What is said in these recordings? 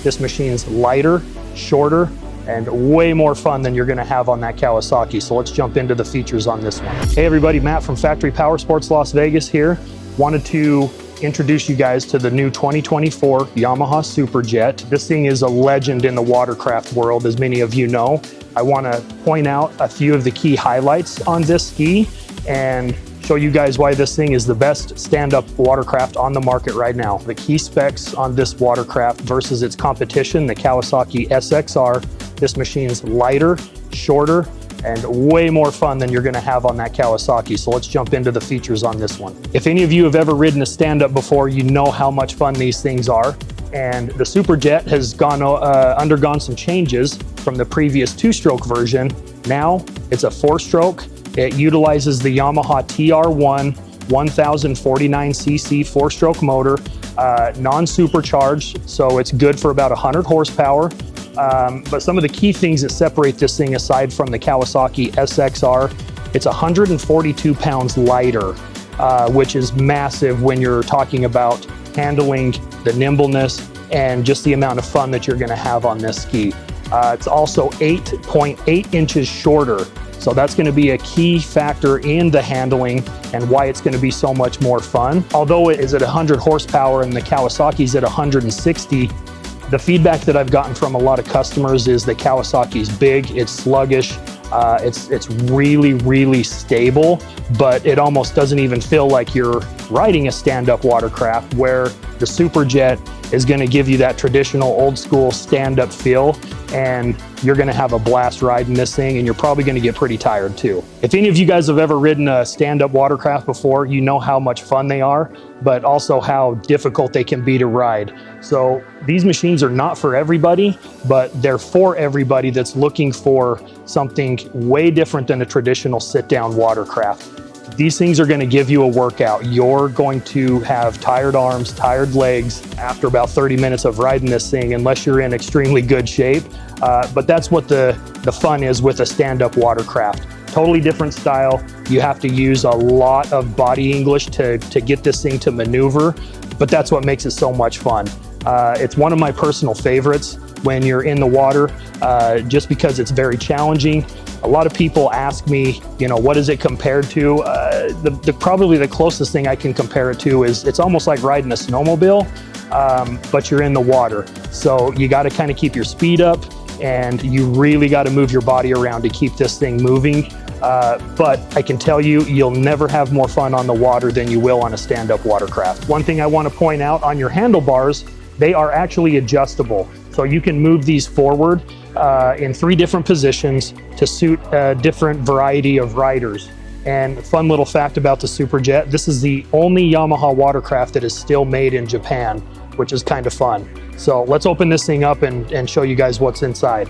This machine's lighter, shorter, and way more fun than you're gonna have on that Kawasaki. So let's jump into the features on this one. Hey everybody, Matt from Factory Power Sports Las Vegas here. Wanted to introduce you guys to the new 2024 Yamaha SuperJet. This thing is a legend in the watercraft world, as many of you know. I wanna point out a few of the key highlights on this ski and show you guys why this thing is the best stand-up watercraft on the market right now. The key specs on this watercraft versus its competition, the Kawasaki SXR. This machine's lighter, shorter, and way more fun than you're gonna have on that Kawasaki. So let's jump into the features on this one. If any of you have ever ridden a stand-up before, you know how much fun these things are. And the SuperJet has undergone some changes from the previous two-stroke version. Now it's a four-stroke. It utilizes the Yamaha TR1 1049cc four-stroke motor, non-supercharged, so it's good for about 100 horsepower. But some of the key things that separate this thing aside from the Kawasaki SXR, it's 142 pounds lighter, which is massive when you're talking about handling the nimbleness and just the amount of fun that you're gonna have on this ski. It's also 8.8 inches shorter. So that's gonna be a key factor in the handling and why it's gonna be so much more fun. Although it is at 100 horsepower and the Kawasaki's at 160, the feedback that I've gotten from a lot of customers is the Kawasaki's big, it's sluggish, it's really, really stable, but it almost doesn't even feel like you're riding a stand-up watercraft, where the SuperJet is gonna give you that traditional old school stand-up feel, and you're gonna have a blast riding this thing, and you're probably gonna get pretty tired too. If any of you guys have ever ridden a stand-up watercraft before, you know how much fun they are, but also how difficult they can be to ride. So these machines are not for everybody, but they're for everybody that's looking for something way different than a traditional sit-down watercraft. These things are gonna give you a workout. You're going to have tired arms, tired legs after about 30 minutes of riding this thing, unless you're in extremely good shape. But that's what the fun is with a stand-up watercraft. Totally different style. You have to use a lot of body English to get this thing to maneuver, but that's what makes it so much fun. It's one of my personal favorites when you're in the water, just because it's very challenging. A lot of people ask me, you know, what is it compared to? Probably the closest thing I can compare it to is it's almost like riding a snowmobile, but you're in the water. So you got to kind of keep your speed up, and you really got to move your body around to keep this thing moving. But I can tell you, you'll never have more fun on the water than you will on a stand-up watercraft. One thing I want to point out on your handlebars, they are actually adjustable. So you can move these forward in 3 different positions to suit a different variety of riders. And fun little fact about the SuperJet, this is the only Yamaha watercraft that is still made in Japan, which is kind of fun. So let's open this thing up and show you guys what's inside.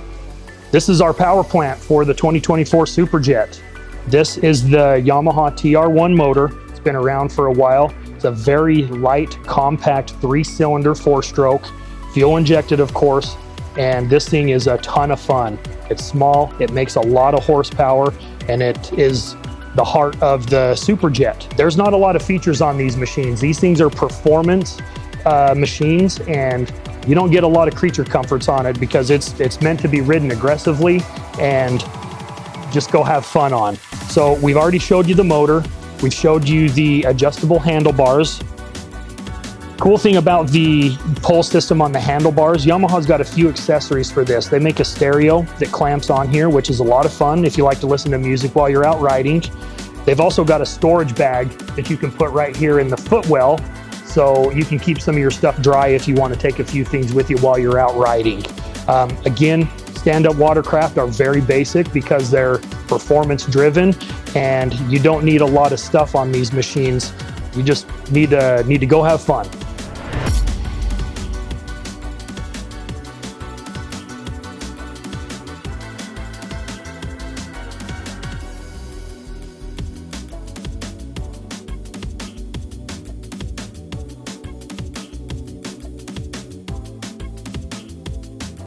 This is our power plant for the 2024 SuperJet. This is the Yamaha TR1 motor. It's been around for a while. It's a very light, compact 3-cylinder 4-stroke, fuel injected, of course, and this thing is a ton of fun. It's small, it makes a lot of horsepower, and it is the heart of the SuperJet. There's not a lot of features on these machines. These things are performance machines, and you don't get a lot of creature comforts on it because it's meant to be ridden aggressively and just go have fun on. So we've already showed you the motor. We've showed you the adjustable handlebars. Cool thing about the pull system on the handlebars, Yamaha's got a few accessories for this. They make a stereo that clamps on here, which is a lot of fun if you like to listen to music while you're out riding. They've also got a storage bag that you can put right here in the footwell, so you can keep some of your stuff dry if you want to take a few things with you while you're out riding. Again, stand-up watercraft are very basic because they're performance driven, and you don't need a lot of stuff on these machines. You just need to go have fun.